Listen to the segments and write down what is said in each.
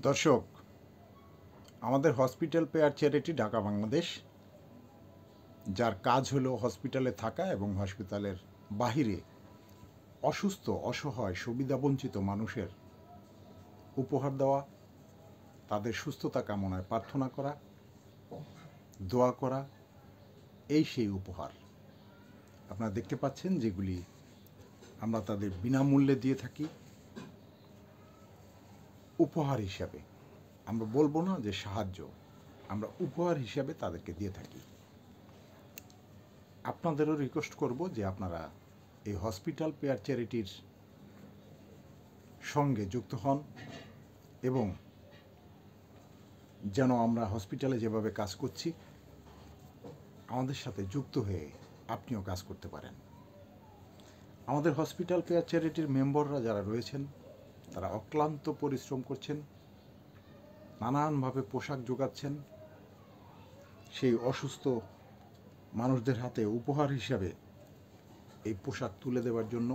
দর্শক, আমাদের hospital pair charity Dhaka Bangladesh, যার কাজ হলো হসপিটালে থাকা এবং হসপিটালের বাহিরে অসুস্থ, অসহায়, সুবিধাবঞ্চিত মানুষের উপহার দেওয়া, তাদের সুস্থতা কামনায় প্রার্থনা করা, দোয়া করা, এই সেই উপহার। আপনারা দেখতে পাচ্ছেন যেগুলি আমরা তাদের বিনামূল্যে দিয়ে থাকি উপহার হিসাবে। আমরা বলবো না যে সাহায্য, আমরা উপহার হিসাবে তাদেরকে দিয়ে থাকি। আপনাদেরও রিকোয়েস্ট করব যে আপনারা এই হসপিটাল পেয়ার চ্যারিটির সঙ্গে যুক্ত হন এবং যেন আমরা হসপিটালে যেভাবে কাজ করছি আমাদের সাথে যুক্ত হয়ে আপনিও কাজ করতে পারেন। আমাদের হসপিটাল পেয়ার চ্যারিটির মেম্বাররা যারা রয়েছেন তারা অক্লান্ত পরিশ্রম করছেন, নানানভাবে পোশাক যোগাচ্ছেন সেই অসুস্থ মানুষদের হাতে উপহার হিসাবে এই পোশাক তুলে দেওয়ার জন্য।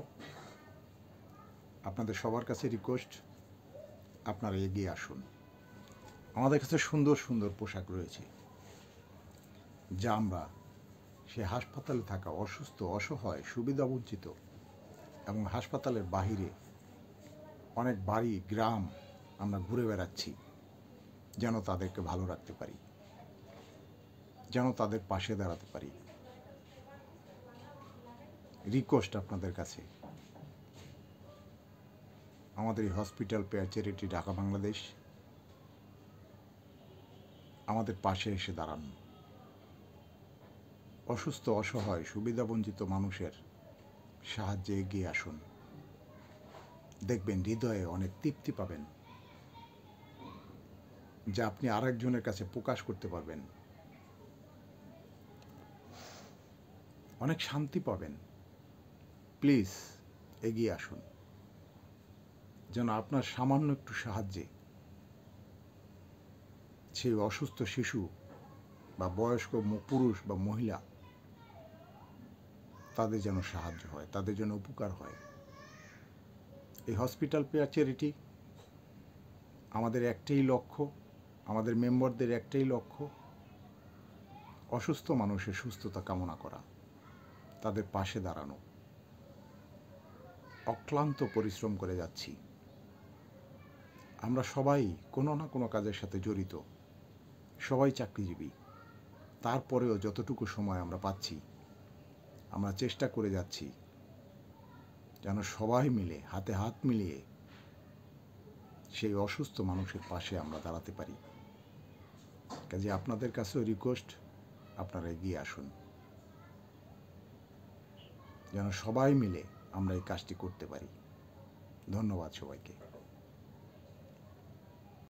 আপনাদের সবার কাছে রিকোয়েস্ট, আপনারা এগিয়ে আসুন। আমাদের কাছে সুন্দর সুন্দর পোশাক রয়েছে যা আমরা সে হাসপাতালে থাকা অসুস্থ, অসহায়, সুবিধাবঞ্চিত এবং হাসপাতালের বাহিরে অনেক বাড়ি, গ্রাম আমরা ঘুরে বেড়াচ্ছি যেন তাদেরকে ভালো রাখতে পারি, যেন তাদের পাশে দাঁড়াতে পারি। রিকোয়েস্ট আপনাদের কাছে, আমাদের এই hospital pair charity Dhaka Bangladesh আমাদের পাশে এসে দাঁড়ান। অসুস্থ, অসহায়, সুবিধাবঞ্চিত মানুষের সাহায্যে এগিয়ে আসুন। দেখবেন হৃদয়ে অনেক তৃপ্তি পাবেন, যা আপনি আরেকজনের কাছে প্রকাশ করতে পারবেন। অনেক শান্তি পাবেন। প্লিজ এগিয়ে আসুন, যেন আপনার সামান্য একটু সাহায্যে সেই অসুস্থ শিশু বা বয়স্ক পুরুষ বা মহিলা তাদের যেন সাহায্য হয়, তাদের যেন উপকার হয়। এই হসপিটাল পেয়ার চ্যারিটি আমাদের একটাই লক্ষ্য, আমাদের মেম্বারদের একটাই লক্ষ্য, অসুস্থ মানুষের সুস্থতা কামনা করা, তাদের পাশে দাঁড়ানো। অক্লান্ত পরিশ্রম করে যাচ্ছি। আমরা সবাই কোনো না কোনো কাজের সাথে জড়িত, সবাই চাকরিজীবী। তারপরেও যতটুকু সময় আমরা পাচ্ছি আমরা চেষ্টা করে যাচ্ছি যেন সবাই মিলে হাতে হাত মিলিয়ে সেই অসুস্থ মানুষের পাশে আমরা দাঁড়াতে পারি। কাজে আপনাদের কাছেও রিকোয়েস্ট, আপনারা এগিয়ে আসুন, যেন সবাই মিলে আমরা এই কাজটি করতে পারি। ধন্যবাদ সবাইকে।